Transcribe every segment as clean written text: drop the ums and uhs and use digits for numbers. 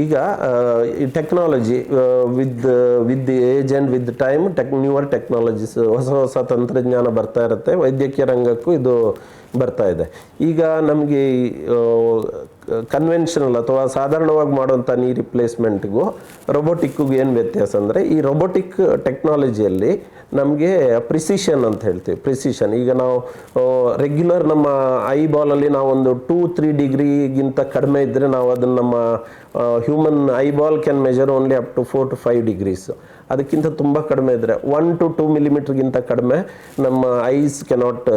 ಈಗ ಈ technology with the age and with time newer technologies ಹೊಸ ತಂತ್ರಜ್ಞಾನ ಬರ್ತಾ ಇರುತ್ತೆ. ವೈದ್ಯಕೀಯ ರಂಗಕ್ಕೂ ಇದು ಬರ್ತಾ ಇದೆ. ಈಗ ನಮಗೆ ಕನ್ವೆನ್ಷನಲ್ ಅಥವಾ ಸಾಧಾರಣವಾಗಿ ಮಾಡುವಂಥ ನೀ ರಿಪ್ಲೇಸ್ಮೆಂಟ್ಗೂ ರೊಬೋಟಿಕ್ಗೂ ಏನು ವ್ಯತ್ಯಾಸ ಅಂದರೆ, ಈ ರೊಬೋಟಿಕ್ ಟೆಕ್ನಾಲಜಿಯಲ್ಲಿ ನಮಗೆ ಪ್ರಿಸಿಷನ್ ಅಂತ ಹೇಳ್ತೀವಿ. ಪ್ರಿಸಿಷನ್ ಈಗ ನಾವು ರೆಗ್ಯುಲರ್ ನಮ್ಮ ಐ ಬಾಲಲ್ಲಿ ನಾವು ಒಂದು 2-3 ಡಿಗ್ರಿಗಿಂತ ಕಡಿಮೆ ಇದ್ದರೆ ನಾವು ಅದನ್ನು ನಮ್ಮ human eyeball can measure only up to 4-5 degrees. ಅದಕ್ಕಿಂತ ತುಂಬ ಕಡಿಮೆ ಇದ್ದರೆ 1-2 ಮಿಲಿಮೀಟ್ರ್ಗಿಂತ ಕಡಿಮೆ ನಮ್ಮ eyes cannot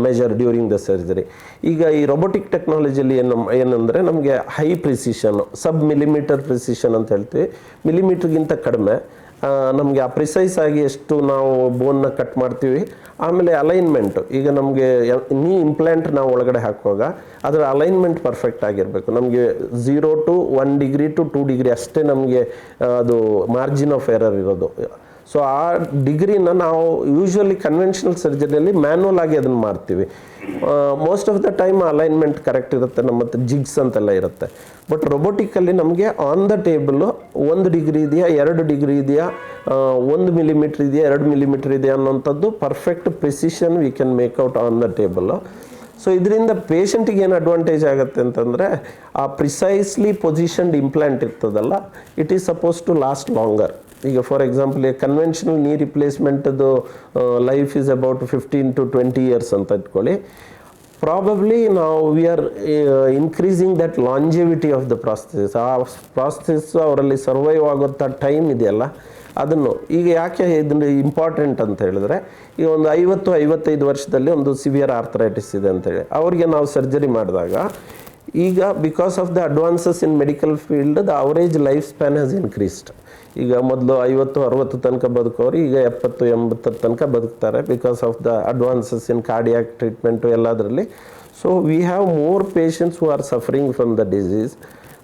measure during the surgery. ಈಗ ಈ ರೊಬೋಟಿಕ್ ಟೆಕ್ನಾಲಜಿಯಲ್ಲಿ ಏನಂದರೆ ನಮಗೆ high precision, sub millimetre precision ಅಂತ ಹೇಳ್ತೀವಿ. ಮಿಲಿಮೀಟ್ರ್ಗಿಂತ ಕಡಿಮೆ ನಮಗೆ ಆ ಪ್ರಿಸೈಸ್ ಆಗಿ ಎಷ್ಟು ನಾವು ಬೋನ್ನ ಕಟ್ ಮಾಡ್ತೀವಿ. ಆಮೇಲೆ ಅಲೈನ್ಮೆಂಟು, ಈಗ ನಮಗೆ ನೀ ಇಂಪ್ಲಾಂಟ್ ನಾವು ಒಳಗಡೆ ಹಾಕುವಾಗ ಅದರ ಅಲೈನ್ಮೆಂಟ್ ಪರ್ಫೆಕ್ಟ್ ಆಗಿರಬೇಕು. ನಮಗೆ 0 to 1 degree to 2 degree ಅಷ್ಟೇ ನಮಗೆ ಅದು ಮಾರ್ಜಿನ್ ಆಫ್ ಎರರ್ ಇರೋದು. ಸೊ ಆ ಡಿಗ್ರಿನ ನಾವು ಯೂಶ್ವಲಿ ಕನ್ವೆನ್ಷನಲ್ ಸರ್ಜರಿಯಲ್ಲಿ ಮ್ಯಾನ್ಯಲ್ ಆಗಿ ಅದನ್ನು ಮಾಡ್ತೀವಿ. Most of the time alignment correct ಇರುತ್ತೆ, ನಮ್ಮ ಹತ್ರ ಜಿಗ್ಸ್ ಅಂತೆಲ್ಲ ಇರುತ್ತೆ. ಬಟ್ ರೊಬೋಟಿಕಲ್ಲಿ ನಮಗೆ ಆನ್ ದ ಟೇಬಲು 1 ಡಿಗ್ರಿ ಇದೆಯಾ, 2 ಡಿಗ್ರಿ ಇದೆಯಾ, 1 ಮಿಲಿಮೀಟ್ರ್ ಇದೆಯಾ, 2 ಮಿಲಿಮೀಟ್ರ್ ಇದೆಯಾ ಅನ್ನೋಂಥದ್ದು perfect precision we can make out on the table. So ಇದರಿಂದ ಪೇಷಂಟಿಗೆ ಏನು ಅಡ್ವಾಂಟೇಜ್ ಆಗುತ್ತೆ ಅಂತಂದರೆ, ಆ ಪ್ರಿಸೈಸ್ಲಿ ಪೊಸಿಷನ್ಡ್ ಇಂಪ್ಲಾಂಟ್ ಇರ್ತದಲ್ಲ, it is suppose to last longer. ಈಗ ಫಾರ್ ಎಕ್ಸಾಂಪಲ್ ಕನ್ವೆನ್ಷನಲ್ ನೀ ರಿಪ್ಲೇಸ್ಮೆಂಟ್ದು life is about 15 to 20 years ಅಂತ ಇಟ್ಕೊಳ್ಳಿ. ಪ್ರಾಬಬ್ಲಿ ನಾವು we are increasing that longevity of the prosthesis. ಆ ಪ್ರಾಸ್ಥೆಸಿಸ್ ಅವರಲ್ಲಿ ಸರ್ವೈವ್ ಆಗೋಂಥ ಟೈಮ್ ಇದೆಯಲ್ಲ, ಅದನ್ನು ಈಗ ಯಾಕೆ ಇದನ್ನು ಇಂಪಾರ್ಟೆಂಟ್ ಅಂತ ಹೇಳಿದ್ರೆ, ಈಗ ಒಂದು 50-55 ವರ್ಷದಲ್ಲಿ ಒಂದು ಸಿವಿಯರ್ ಆರ್ಥರೈಟಿಸ್ ಇದೆ ಅಂತೇಳಿ ಅವ್ರಿಗೆ ನಾವು ಸರ್ಜರಿ ಮಾಡಿದಾಗ, ಈಗ because of the advances in medical field the average life span has increased. ಈಗ ಮೊದಲು 50-60 ತನಕ ಬದುಕೋರು ಈಗ 70-80 ತನಕ ಬದುಕ್ತಾರೆ, because of the advances in cardiac treatment ಎಲ್ಲದರಲ್ಲಿ. So we have more patients who are suffering from the disease.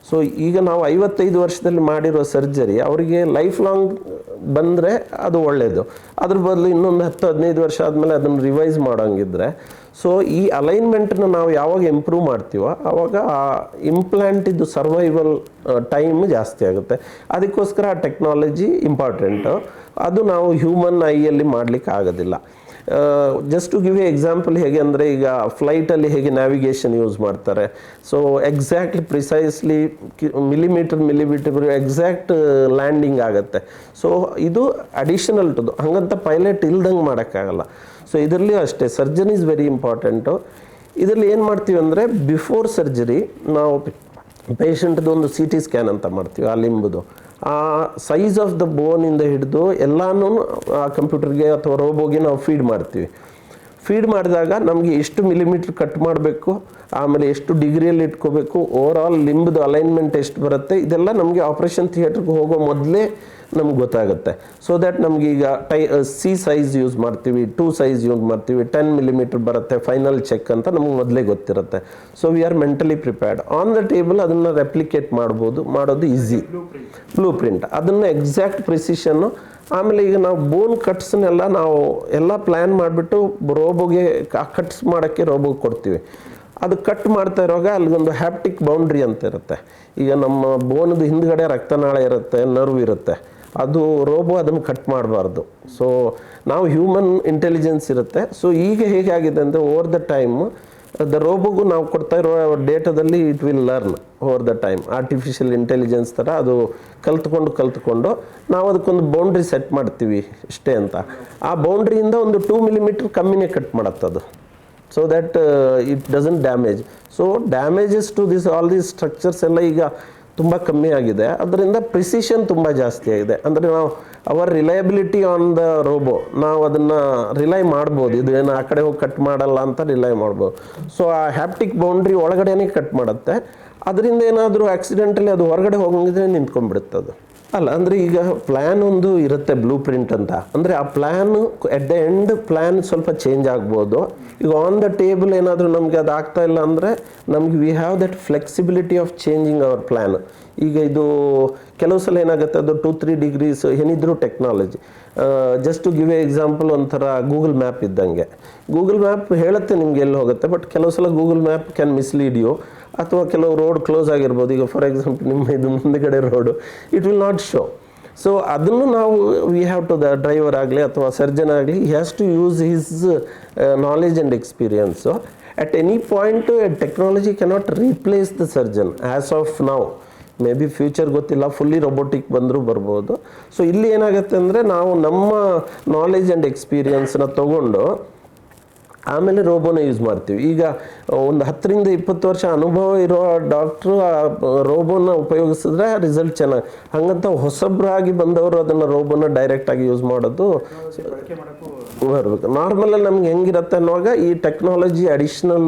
So ಈಗ ನಾವು 55 ವರ್ಷದಲ್ಲಿ ಮಾಡಿರೋ ಸರ್ಜರಿ ಅವರಿಗೆ ಲೈಫ್ ಲಾಂಗ್ ಬಂದರೆ ಅದು ಒಳ್ಳೆಯದು. ಅದ್ರ ಬದಲು ಇನ್ನೊಂದು 10-15 ವರ್ಷ ಆದಮೇಲೆ ಅದನ್ನು ರಿವೈಸ್ ಮಾಡೋಂಗಿದ್ರೆ, ಸೊ ಈ ಅಲೈನ್ಮೆಂಟನ್ನ ನಾವು ಯಾವಾಗ ಇಂಪ್ರೂವ್ ಮಾಡ್ತೀವೋ ಆವಾಗ ಆ ಇಂಪ್ಲಾಂಟಿದ್ದು ಸರ್ವೈವಲ್ ಟೈಮ್ ಜಾಸ್ತಿ ಆಗುತ್ತೆ. ಅದಕ್ಕೋಸ್ಕರ ಆ ಟೆಕ್ನಾಲಜಿ ಇಂಪಾರ್ಟೆಂಟು. ಅದು ನಾವು ಹ್ಯೂಮನ್ ಐಯಲ್ಲಿ ಮಾಡಲಿಕ್ಕೆ ಆಗೋದಿಲ್ಲ. Just to give a example, ಹೇಗೆ ಅಂದರೆ ಈಗ ಫ್ಲೈಟಲ್ಲಿ ಹೇಗೆ ನ್ಯಾವಿಗೇಷನ್ ಯೂಸ್ ಮಾಡ್ತಾರೆ. So exactly precisely millimetre exact landing ಆಗುತ್ತೆ. ಸೊ ಇದು ಅಡಿಷನಲ್ ಟು ಹಂಗಂತ ಪೈಲಟ್ ಇಲ್ದಂಗೆ ಮಾಡೋಕ್ಕಾಗಲ್ಲ. ಸೊ ಇದರಲ್ಲಿ ಅಷ್ಟೇ ಸರ್ಜನ್ ಈಸ್ ವೆರಿ ಇಂಪಾರ್ಟೆಂಟು. ಇದರಲ್ಲಿ ಏನು ಮಾಡ್ತೀವಿ ಅಂದರೆ, ಬಿಫೋರ್ ಸರ್ಜರಿ ನಾವು ಪೇಷಂಟ್ದು ಒಂದು CT ಸ್ಕ್ಯಾನ್ ಅಂತ ಮಾಡ್ತೀವಿ. ಆ ಲಿಂಬುದು ಆ ಸೈಜ್ ಆಫ್ ದ ಬೋನಿಂದ ಹಿಡಿದು ಎಲ್ಲನೂ ಆ ಕಂಪ್ಯೂಟರ್ಗೆ ಅಥವಾ ರೋಬೋಗೆ ನಾವು ಫೀಡ್ ಮಾಡ್ತೀವಿ. ಫೀಡ್ ಮಾಡಿದಾಗ ನಮಗೆ ಎಷ್ಟು ಮಿಲಿಮೀಟ್ರ್ ಕಟ್ ಮಾಡಬೇಕು, ಆಮೇಲೆ ಎಷ್ಟು ಡಿಗ್ರಿಯಲ್ಲಿ ಇಟ್ಕೋಬೇಕು, ಓವರ್ ಆಲ್ ಲಿಂಬ್ದು ಅಲೈನ್ಮೆಂಟ್ ಎಷ್ಟು ಬರುತ್ತೆ, ಇದೆಲ್ಲ ನಮಗೆ ಆಪ್ರೇಷನ್ ಥಿಯೇಟ್ರಿಗೆ ಹೋಗೋ ಮೊದಲೇ ನಮ್ಗೆ ಗೊತ್ತಾಗುತ್ತೆ. ಸೊ ದ್ಯಾಟ್ ನಮಗೆ ಈಗ C ಸೈಜ್ ಯೂಸ್ ಮಾಡ್ತೀವಿ, 2 ಸೈಜ್ ಯೂಸ್ ಮಾಡ್ತೀವಿ, 10 ಮಿಲಿಮೀಟ್ರ್ ಬರುತ್ತೆ ಫೈನಲ್ ಚೆಕ್ ಅಂತ ನಮ್ಗೆ ಮೊದಲೇ ಗೊತ್ತಿರುತ್ತೆ. So we are mentally prepared. On the table ಅದನ್ನು ರೆಪ್ಲಿಕೇಟ್ ಮಾಡೋದು ಈಸಿ. ಬ್ಲೂ ಪ್ರಿಂಟ್ ಅದನ್ನು ಎಕ್ಸಾಕ್ಟ್ ಪ್ರಿಸಿಷನ್ನು. ಆಮೇಲೆ ಈಗ ನಾವು ಬೋನ್ ಕಟ್ಸ್ನೆಲ್ಲ ನಾವು ಎಲ್ಲ ಪ್ಲ್ಯಾನ್ ಮಾಡಿಬಿಟ್ಟು ರೋಬೋಗೆ ಕಟ್ಸ್ ಮಾಡೋಕ್ಕೆ ರೋಬೋಗೆ ಕೊಡ್ತೀವಿ. ಅದು ಕಟ್ ಮಾಡ್ತಾ ಇರುವಾಗ ಅಲ್ಲಿಗೊಂದು ಹ್ಯಾಪ್ಟಿಕ್ ಬೌಂಡ್ರಿ ಅಂತ ಇರುತ್ತೆ. ಈಗ ನಮ್ಮ ಬೋನದು ಹಿಂದ್ಗಡೆ ರಕ್ತನಾಳ ಇರುತ್ತೆ, ನರ್ವ್ ಇರುತ್ತೆ. ಅದು ರೋಬೋ ಅದನ್ನು ಕಟ್ ಮಾಡಬಾರ್ದು. ಸೊ ನಾವು ಹ್ಯೂಮನ್ ಇಂಟೆಲಿಜೆನ್ಸ್ ಇರುತ್ತೆ. ಸೊ ಈಗ ಹೇಗಾಗಿದೆ ಅಂದರೆ, ಓವರ್ ದ ಟೈಮ್ ದ ರೋಬೋಗೂ ನಾವು ಕೊಡ್ತಾ ಇರೋ ಡೇಟಾದಲ್ಲಿ it will learn over the time. Artificial intelligence ಥರ ಅದು ಕಲ್ತ್ಕೊಂಡು ನಾವು ಅದಕ್ಕೊಂದು ಬೌಂಡ್ರಿ ಸೆಟ್ ಮಾಡ್ತೀವಿ ಇಷ್ಟೇ ಅಂತ. ಆ ಬೌಂಡ್ರಿಯಿಂದ ಒಂದು 2 ಮಿಲಿಮೀಟ್ರ್ ಕಮ್ಮಿನೇ ಕಟ್ ಮಾಡುತ್ತದು. So that it doesn't damage. So damages to all these structures ಎಲ್ಲ ಈಗ ತುಂಬ ಕಮ್ಮಿ ಆಗಿದೆ. ಅದರಿಂದ ಪ್ರಿಸಿಷನ್ ತುಂಬ ಜಾಸ್ತಿ ಆಗಿದೆ. ಅಂದರೆ ನಾವು our reliability on the robo, ನಾವು ಅದನ್ನು ರಿಲೈ ಮಾಡ್ಬೋದು. ಇದು ಏನು ಆ ಕಡೆ ಹೋಗಿ ಕಟ್ ಮಾಡಲ್ಲ ಅಂತ ರಿಲೈ ಮಾಡ್ಬೋದು. ಸೊ ಆ ಹ್ಯಾಪ್ಟಿಕ್ ಬೌಂಡ್ರಿ ಒಳಗಡೆನೇ ಕಟ್ ಮಾಡುತ್ತೆ. ಅದರಿಂದ ಏನಾದರೂ ಆಕ್ಸಿಡೆಂಟಲ್ಲಿ ಅದು ಹೊರಗಡೆ ಹೋಗಿದ್ರೆ ನಿಂತ್ಕೊಂಡ್ಬಿಡುತ್ತೆ ಅದು. ಅಲ್ಲ ಅಂದರೆ ಈಗ ಪ್ಲ್ಯಾನ್ ಒಂದು ಇರುತ್ತೆ ಬ್ಲೂ ಪ್ರಿಂಟ್ ಅಂತ. ಅಂದರೆ ಆ plan at the end plan ಸ್ವಲ್ಪ ಚೇಂಜ್ ಆಗ್ಬೋದು. ಈಗ ಆನ್ ದ ಟೇಬಲ್ ಏನಾದರೂ ನಮಗೆ ಅದು ಆಗ್ತಾ ಇಲ್ಲ ಅಂದರೆ ನಮಗೆ we have that flexibility of changing our plan. ಈಗ ಇದು ಕೆಲವು ಸಲ ಏನಾಗುತ್ತೆ, ಅದು 2-3 ಡಿಗ್ರೀಸ್ ಏನಿದ್ರು technology. Just to give a example, ಒಂಥರ ಗೂಗಲ್ ಮ್ಯಾಪ್ ಇದ್ದಂಗೆ. ಗೂಗಲ್ ಮ್ಯಾಪ್ ಹೇಳುತ್ತೆ ನಿಮ್ಗೆ ಎಲ್ಲಿ ಹೋಗುತ್ತೆ, ಬಟ್ ಕೆಲವು ಸಲ Google map can mislead you. ಅಥವಾ ಕೆಲವು ರೋಡ್ ಕ್ಲೋಸ್ ಆಗಿರ್ಬೋದು. ಈಗ ಫಾರ್ ಎಕ್ಸಾಂಪಲ್ ನಿಮ್ಮ ಇದು ಮುಂದೆಗಡೆ road, it will not show. So ಅದನ್ನು ನಾವು we have to the driver ಆಗಲಿ ಅಥವಾ ಸರ್ಜನ್ ಆಗಲಿ, he has to use his knowledge and experience. At any point technology cannot replace the surgeon as of ನಾವು. Maybe future ಗೊತ್ತಿಲ್ಲ, fully robotic ಬಂದರೂ ಬರ್ಬೋದು. So ಇಲ್ಲಿ ಏನಾಗುತ್ತೆ ಅಂದರೆ ನಾವು ನಮ್ಮ ನಾಲೆಜ್ ಆ್ಯಂಡ್ ಎಕ್ಸ್ಪೀರಿಯನ್ಸ್ನ ತೊಗೊಂಡು ಆಮೇಲೆ ರೋಬೋನ ಯೂಸ್ ಮಾಡ್ತೀವಿ. ಈಗ ಒಂದು 10ರಿಂದ 20 ವರ್ಷ ಅನುಭವ ಇರೋ ಡಾಕ್ಟ್ರು ಆ ರೋಬೋನ ಉಪಯೋಗಿಸಿದ್ರೆ ರಿಸಲ್ಟ್ ಚೆನ್ನಾಗಿ, ಹಾಗಂತ ಹೊಸಬ್ರಾಗಿ ಬಂದವರು ಅದನ್ನು ರೋಬೋನ ಡೈರೆಕ್ಟಾಗಿ ಯೂಸ್ ಮಾಡೋದು ಬರಬೇಕು. ನಾರ್ಮಲಲ್ಲಿ ನಮ್ಗೆ ಹೆಂಗಿರುತ್ತೆ ಅನ್ನುವಾಗ ಈ ಟೆಕ್ನಾಲಜಿ ಅಡಿಷ್ನಲ್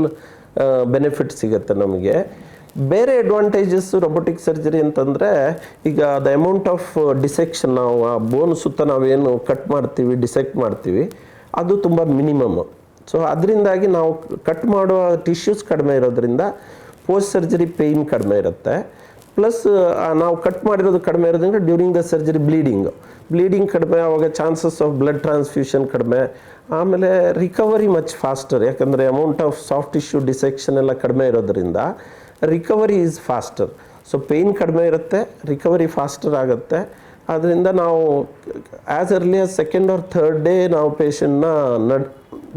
ಬೆನಿಫಿಟ್ ಸಿಗುತ್ತೆ ನಮಗೆ. ಬೇರೆ ಅಡ್ವಾಂಟೇಜಸ್ ರೊಬೋಟಿಕ್ ಸರ್ಜರಿ ಅಂತಂದರೆ, ಈಗ ದ ಅಮೌಂಟ್ ಆಫ್ ಡಿಸೆಕ್ಷನ್, ನಾವು ಆ ಬೋನ್ ಸುತ್ತ ನಾವೇನು ಕಟ್ ಮಾಡ್ತೀವಿ, ಡಿಸೆಕ್ಟ್ ಮಾಡ್ತೀವಿ, ಅದು ತುಂಬ ಮಿನಿಮಮ್. ಸೊ ಅದರಿಂದಾಗಿ ನಾವು ಕಟ್ ಮಾಡುವ ಟಿಶ್ಯೂಸ್ ಕಡಿಮೆ ಇರೋದ್ರಿಂದ ಪೋಸ್ಟ್ ಸರ್ಜರಿ ಪೇಯ್ನ್ ಕಡಿಮೆ ಇರುತ್ತೆ. ಪ್ಲಸ್ ನಾವು ಕಟ್ ಮಾಡಿರೋದು ಕಡಿಮೆ ಇರೋದ್ರಿಂದ ಡ್ಯೂರಿಂಗ್ ದ ಸರ್ಜರಿ ಬ್ಲೀಡಿಂಗ್ ಕಡಿಮೆ, ಆವಾಗ ಚಾನ್ಸಸ್ ಆಫ್ ಬ್ಲಡ್ ಟ್ರಾನ್ಸ್ಫ್ಯೂಷನ್ ಕಡಿಮೆ. ಆಮೇಲೆ ರಿಕವರಿ ಮಚ್ ಫಾಸ್ಟರ್, ಯಾಕಂದರೆ amount of soft tissue dissection ಎಲ್ಲ ಕಡಿಮೆ ಇರೋದ್ರಿಂದ recovery is faster. So pain ಕಡಿಮೆ ಇರುತ್ತೆ, ರಿಕವರಿ ಫಾಸ್ಟರ್ ಆಗುತ್ತೆ. ಆದ್ದರಿಂದ ನಾವು as early as second or third day ನಾವು ಪೇಷಂಟ್ನ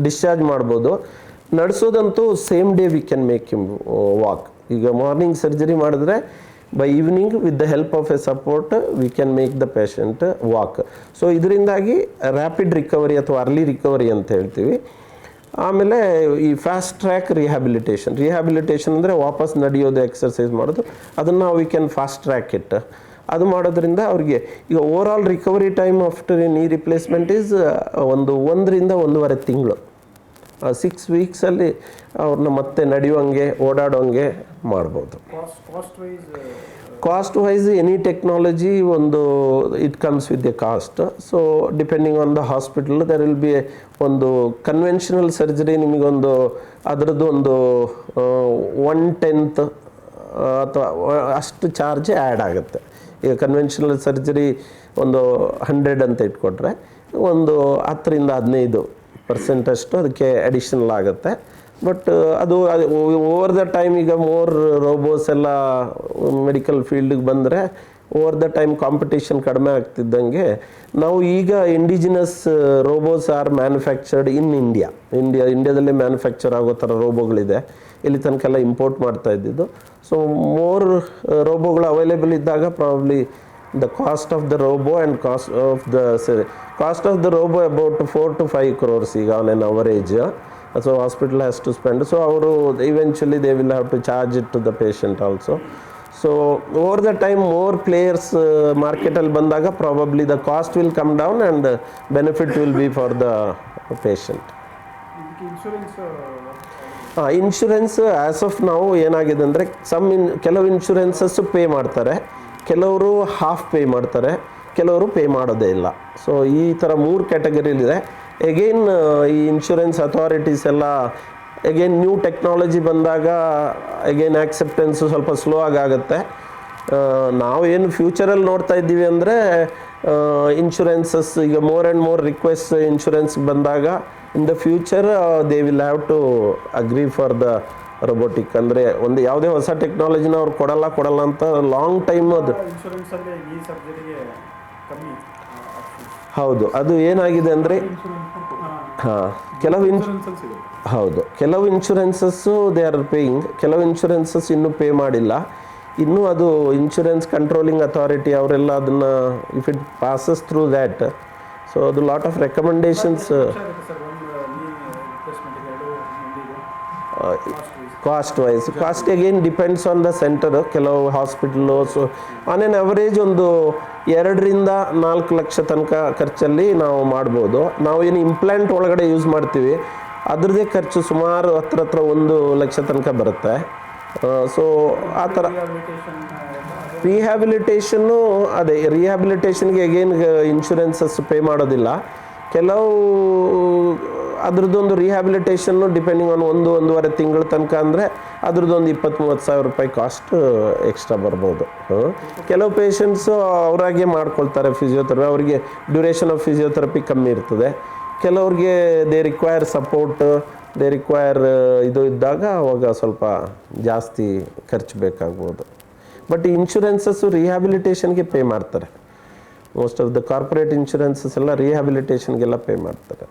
ಡಿಸ್ಚಾರ್ಜ್ ಮಾಡ್ಬೋದು. ನಡೆಸೋದಂತೂ same day we can make him walk. ಈಗ ಮಾರ್ನಿಂಗ್ ಸರ್ಜರಿ ಮಾಡಿದ್ರೆ by evening with the help of a support we can make the patient walk. So ಇದರಿಂದಾಗಿ rapid recovery ಅಥವಾ early recovery ಅಂತ ಹೇಳ್ತೀವಿ. ಆಮೇಲೆ ಈ ಫಾಸ್ಟ್ ಟ್ರ್ಯಾಕ್ ರಿಹ್ಯಾಬಿಲಿಟೇಷನ್ ಅಂದರೆ ವಾಪಸ್ ನಡೆಯೋದು, ಎಕ್ಸರ್ಸೈಸ್ ಮಾಡೋದು, ಅದನ್ನು we can fast track it. ಅದು ಮಾಡೋದ್ರಿಂದ ಅವ್ರಿಗೆ ಈಗ over all recovery time after ನೀ ರಿಪ್ಲೇಸ್ಮೆಂಟ್ ಈಸ್ 1 ರಿಂದ 1.5 ತಿಂಗಳು. 6 ವೀಕ್ಸಲ್ಲಿ ಅವ್ರನ್ನ ಮತ್ತೆ ನಡೆಯುವಂಗೆ, ಓಡಾಡೋಂಗೆ ಮಾಡ್ಬೋದು. Cost wise any technology it comes with a cost. So depending on the hospital there will be ಒಂದು ಕನ್ವೆನ್ಷನಲ್ ಸರ್ಜರಿ ನಿಮಗೊಂದು ಅದರದ್ದು ಒಂದು 1/10 ಅಥವಾ ಅಷ್ಟು ಚಾರ್ಜ್ ಆ್ಯಡ್ ಆಗುತ್ತೆ. ಈಗ ಕನ್ವೆನ್ಷನಲ್ ಸರ್ಜರಿ ಒಂದು 100 ಅಂತ ಇಟ್ಕೊಟ್ರೆ ಒಂದು 10ರಿಂದ 15% ಅಷ್ಟು ಅದಕ್ಕೆ ಅಡಿಷನಲ್ ಆಗುತ್ತೆ. ಬಟ್ ಅದು ಓವರ್ ದ ಟೈಮ್ ಈಗ ಮೋರ್ ರೋಬೋಸ್ ಎಲ್ಲ ಮೆಡಿಕಲ್ ಫೀಲ್ಡಿಗೆ ಬಂದರೆ ಓವರ್ ದ ಟೈಮ್ ಕಾಂಪಿಟೇಷನ್ ಕಡಿಮೆ ಆಗ್ತಿದ್ದಂಗೆ ನಾವು ಈಗ indigenous robos are manufactured in ಇಂಡಿಯಾದಲ್ಲೇ ಮ್ಯಾನುಫ್ಯಾಕ್ಚರ್ ಆಗೋ ಥರ ರೋಬೋಗಳಿದೆ. ಇಲ್ಲಿ ತನಕೆಲ್ಲ ಇಂಪೋರ್ಟ್ ಮಾಡ್ತಾ ಇದ್ದಿದ್ದು. ಸೊ ಮೋರ್ ರೋಬೋಗಳು ಅವೈಲೇಬಲ್ ಇದ್ದಾಗ probably the cost of the robo and cost of the robo about 4 to 5 crores ಈಗ on an average. So hospital has to spend. So ಅವರು eventually they will have to charge it to the patient also. So over the time more players ಮಾರ್ಕೆಟಲ್ಲಿ ಬಂದಾಗ probably the cost will come down and benefit will be for the patient. Insurance as of ನಾವು ಏನಾಗಿದೆ ಅಂದರೆ ಕೆಲವು ಇನ್ಶೂರೆನ್ಸಸ್ಸು pay ಮಾಡ್ತಾರೆ, ಕೆಲವರು half pay ಮಾಡ್ತಾರೆ, ಕೆಲವರು ಪೇ ಮಾಡೋದೇ ಇಲ್ಲ. ಸೊ ಈ ಥರ 3 ಕ್ಯಾಟಗರಿಲಿದೆ. ಎಗೈನ್ ಈ ಇನ್ಶೂರೆನ್ಸ್ ಅಥಾರಿಟೀಸ್ ಎಲ್ಲ ಎಗೈನ್ ನ್ಯೂ ಟೆಕ್ನಾಲಜಿ ಬಂದಾಗ ಎಗೈನ್ ಆಕ್ಸೆಪ್ಟೆನ್ಸು ಸ್ವಲ್ಪ ಸ್ಲೋ ಆಗುತ್ತೆ. ನಾವೇನು ಫ್ಯೂಚರಲ್ಲಿ ನೋಡ್ತಾ ಇದ್ದೀವಿ ಅಂದರೆ ಇನ್ಶೂರೆನ್ಸಸ್ ಈಗ more and more request insurance ಬಂದಾಗ in the future they will have to agree for the robotic. ಅಂದರೆ ಒಂದು ಯಾವುದೇ ಹೊಸ ಟೆಕ್ನಾಲಜಿನ ಅವ್ರು ಕೊಡಲ್ಲ ಅಂತ ಲಾಂಗ್ ಟೈಮ್ ಅದು. ಹೌದು, ಅದು ಏನಾಗಿದೆ ಅಂದರೆ ಕೆಲವು ಇನ್ಶೂರೆನ್ಸಸ್ಸು ದೇ ಆರ್ ಪೇಯಿಂಗ್, ಕೆಲವು ಇನ್ಶೂರೆನ್ಸಸ್ ಇನ್ನೂ ಪೇ ಮಾಡಿಲ್ಲ. ಇನ್ನೂ ಅದು ಇನ್ಶೂರೆನ್ಸ್ ಕಂಟ್ರೋಲಿಂಗ್ ಅಥಾರಿಟಿ ಅವರೆಲ್ಲ ಅದನ್ನು if it passes through that, so ಅದು lot of recommendations. Cost again depends on the centre. ಕೆಲವು hospital so on an average ಒಂದು 2 ರಿಂದ 4 ಲಕ್ಷ ತನಕ ಖರ್ಚಲ್ಲಿ ನಾವು ಮಾಡ್ಬೋದು. ನಾವು ಏನು ಇಂಪ್ಲಾಂಟ್ ಒಳಗಡೆ ಯೂಸ್ ಮಾಡ್ತೀವಿ ಅದ್ರದ್ದೇ ಖರ್ಚು ಸುಮಾರು ಹತ್ರ 1 ಲಕ್ಷ ತನಕ ಬರುತ್ತೆ. ಸೊ ಆ ಥರ ರಿಹ್ಯಾಬಿಲಿಟೇಷನ್ನು ರಿಹ್ಯಾಬಿಲಿಟೇಷನ್ಗೆ ಅಗೇನ್ ಇನ್ಶೂರೆನ್ಸಸ್ ಪೇ ಮಾಡೋದಿಲ್ಲ. ಕೆಲವು ಅದ್ರದ್ದೊಂದು ರಿಹ್ಯಾಬಿಲಿಟೇಷನ್ನು ಡಿಪೆಂಡಿಂಗ್ ಆನ್ 1-1.5 ತಿಂಗಳ ತನಕ ಅಂದರೆ ಅದ್ರದ್ದೊಂದು 20-30 ಸಾವಿರ ರೂಪಾಯಿ ಕಾಸ್ಟ್ ಎಕ್ಸ್ಟ್ರಾ ಬರ್ಬೋದು. ಕೆಲವು ಪೇಷಂಟ್ಸು ಅವರಾಗೆ ಮಾಡ್ಕೊಳ್ತಾರೆ ಫಿಸಿಯೋಥೆರಪಿ, ಅವರಿಗೆ ಡ್ಯೂರೇಷನ್ ಆಫ್ ಫಿಸಿಯೋಥೆರಪಿ ಕಮ್ಮಿ ಇರ್ತದೆ. ಕೆಲವ್ರಿಗೆ they require support they require ಇದು ಇದ್ದಾಗ ಅವಾಗ ಸ್ವಲ್ಪ ಜಾಸ್ತಿ ಖರ್ಚು ಬೇಕಾಗ್ಬೋದು. ಬಟ್ ಈ ಇನ್ಶೂರೆನ್ಸಸ್ಸು ರಿಹ್ಯಾಬಿಲಿಟೇಷನ್ಗೆ ಪೇ ಮಾಡ್ತಾರೆ. Most of the corporate insurances ಎಲ್ಲ ರಿಹ್ಯಾಬಿಲಿಟೇಷನ್ಗೆಲ್ಲ ಪೇ ಮಾಡ್ತಾರೆ.